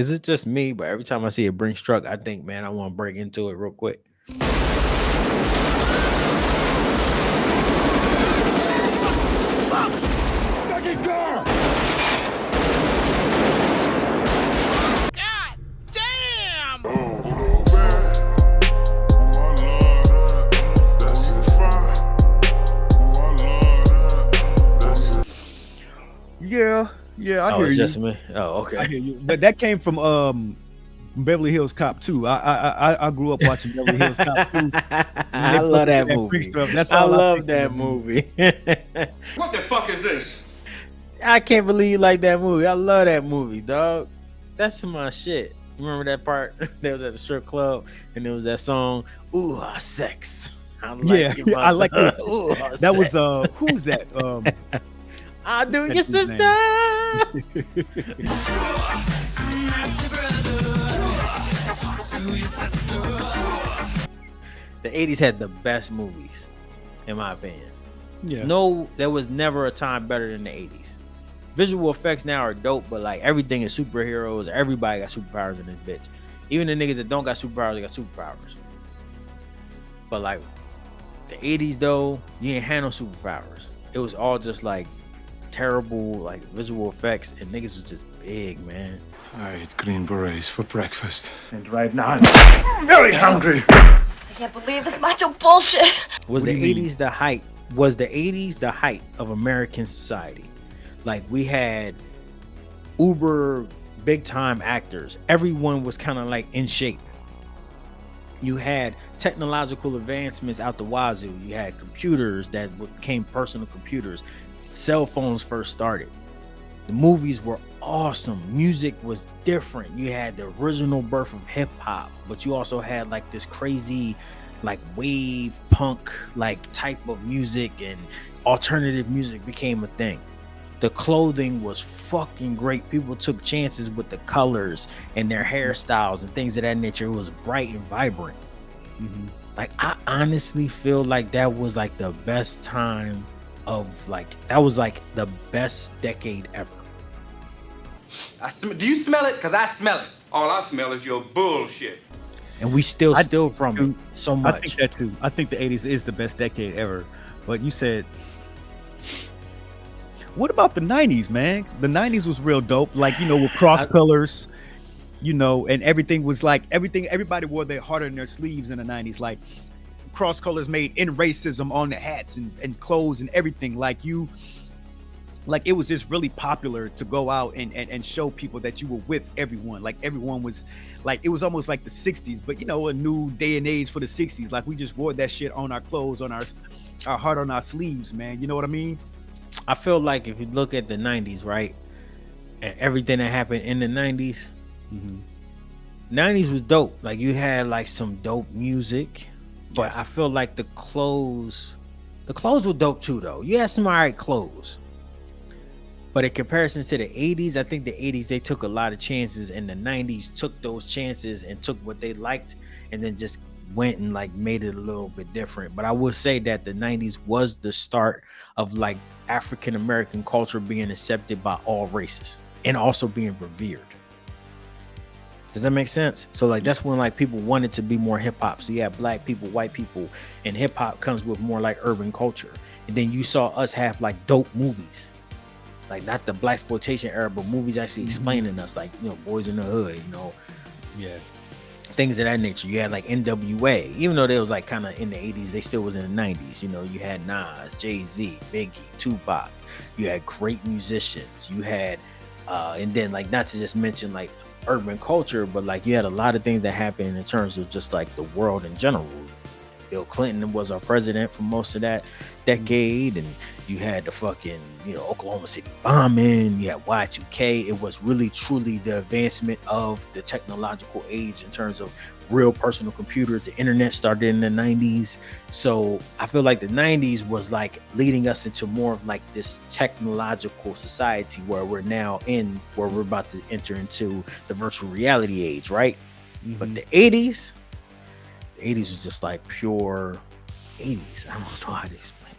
is it just me? But every time I see a Brinks truck, I think, man, I want to break into it real quick. Yeah, I hear it's you. just me. Oh, okay. I hear you. But that came from Beverly Hills Cop 2. I grew up watching Beverly Hills Cop 2. I love that movie. That's I all love that movie. What the fuck is this? I can't believe you like that movie. I love that movie, dog. That's my shit. You remember that part? That was at the strip club, and there was that song, "Ooh, Sex." I like I like it. Ooh, That sex. was who's that? I do your That's his sister. The 80s had the best movies, in my opinion. Yeah. No, there was never a time better than the 80s. Visual effects now are dope, but like everything is superheroes. Everybody got superpowers in this bitch. Even the niggas that don't got superpowers, they got superpowers. But like the 80s though, you ain't had no superpowers. It was all just like terrible like visual effects, and niggas was just big, man. I ate green berets for breakfast. And right now I'm very hungry. I can't believe this macho bullshit. Was the 80s the height? Was the 80s the height of American society? Like we had uber big time actors. Everyone was kind of like in shape. You had technological advancements out the wazoo. You had computers that became personal computers. Cell phones first started. The movies were awesome. Music was different. You had the original birth of hip hop, but you also had like this crazy like wave punk like type of music, and alternative music became a thing. The clothing was fucking great. People took chances with the colors and their hairstyles and things of that nature. It was bright and vibrant. Mm-hmm. Like I honestly feel like that was like the best time of like, that was like the best decade ever. Do you smell it? Because I smell it. All I smell is your bullshit. And we still steal from it so much. I think that too. I think the 80s is the best decade ever. But you said, what about the 90s, man? The 90s was real dope. Like, you know, with cross colors, you know, and everything was like everybody wore their heart on their sleeves in the 90s. Like cross colors made in racism on the hats and clothes and everything. Like it was just really popular to go out and show people that you were with everyone. Like everyone was like, it was almost like the 60s, but you know, a new day and age for the 60s. Like we just wore that shit on our clothes, on our heart on our sleeves, man. You know what I mean? I feel like if you look at the 90s, right, and everything that happened in the 90s, 90s was dope. Like you had like some dope music, but Yes. I feel like the clothes were dope too, though. You had some alright clothes. But in comparison to the 80s, I think the 80s, they took a lot of chances, and the 90s took those chances and took what they liked and then just went and like made it a little bit different. But I would say that the 90s was the start of like African American culture being accepted by all races and also being revered. Does that make sense? So like that's when like people wanted to be more hip hop. So you have black people, white people, and hip hop comes with more like urban culture. And then you saw us have like dope movies. Like not the blaxploitation era, but movies actually explaining us, like, you know, Boys in the Hood, you know, Yeah. things of that nature. You had like NWA, even though they was like kind of in the 80s, they still was in the 90s. You know, you had Nas, Jay-Z, Biggie, Tupac. You had great musicians. You had, and then like not to just mention like urban culture, but like you had a lot of things that happened in terms of just like the world in general. Bill Clinton was our president for most of that decade, and you had the fucking, you know, Oklahoma City bombing, you had Y2K. It was really truly the advancement of the technological age in terms of real personal computers. The internet started in the 90s. So I feel like the 90s was like leading us into more of like this technological society where we're now in, where we're about to enter into the virtual reality age, right? But the 80s was just like pure 80s. I don't know how to explain it.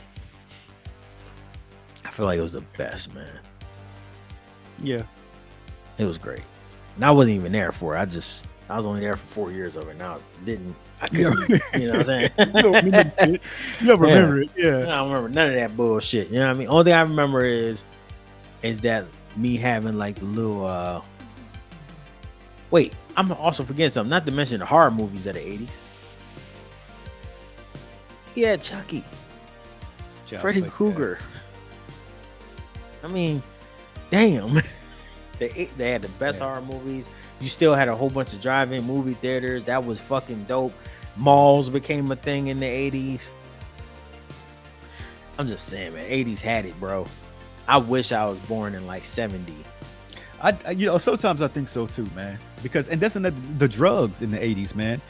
I feel like it was the best, man. Yeah. It was great. And I wasn't even there for it. I was only there for 4 years of it. And I couldn't, you know what I'm saying? You don't remember it. You don't remember it. Yeah. I don't remember none of that bullshit. You know what I mean? Only thing I remember is that me having like the little wait, I'm also forgetting something, not to mention the horror movies of the 80s. Yeah, Chucky. Freddy Krueger. I mean, damn. They had the best horror movies. You still had a whole bunch of drive-in movie theaters. That was fucking dope. Malls became a thing in the 80s. I'm just saying, man, 80s had it, bro. I wish I was born in like 70. Sometimes I think so too, man. Because, and that's another, the drugs in the 80s, man.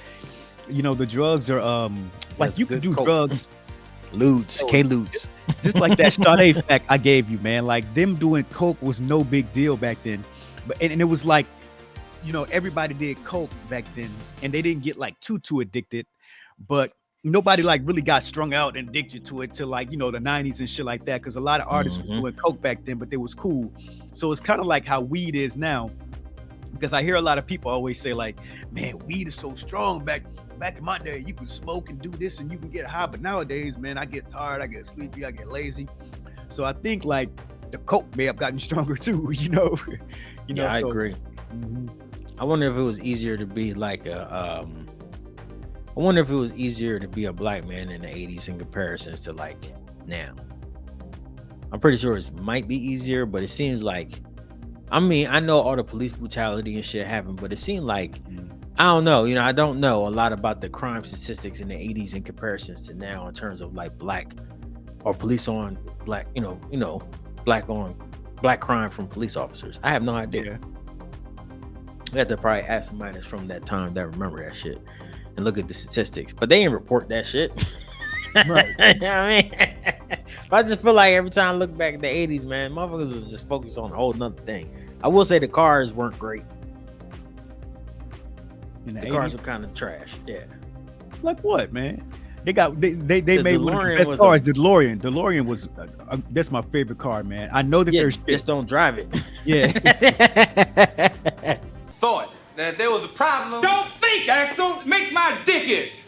The drugs are like you can do coke. drugs. Lutes, K-Lutes. Just like that Sade fact I gave you, man. Like them doing coke was no big deal back then. But and it was like, everybody did coke back then, and they didn't get like too addicted. But nobody like really got strung out and addicted to it till like the 90s and shit like that. Because a lot of artists were doing coke back then, but they was cool. So it's kind of like how weed is now. Because I hear a lot of people always say like, man, weed is so strong back in my day. You can smoke and do this and you can get high. But nowadays, man, I get tired, I get sleepy, I get lazy. So I think like the coke may have gotten stronger too, Yeah, I agree. Mm-hmm. I wonder if it was easier to be like I wonder if it was easier to be a black man in the 80s in comparisons to like now. I'm pretty sure it might be easier, but it seems like, I mean, I know all the police brutality and shit happened, but it seemed like, I don't know, I don't know a lot about the crime statistics in the 80s in comparisons to now in terms of like black or police on black, black crime from police officers. I have no idea. Yeah. We have to probably ask somebody that's from that time that remember that shit and look at the statistics, but they didn't report that shit. Right. You know what I mean? But I just feel like every time I look back at the 80s, man, motherfuckers was just focused on a whole nother thing. I will say the cars weren't great. The cars were kind of trash. Yeah. Like what, man? They made one of the DeLorean best was cars. The DeLorean was that's my favorite car, man. I know that there's just don't drive it. Yeah. Thought that if there was a problem. Don't think, Axel. It makes my dick itch.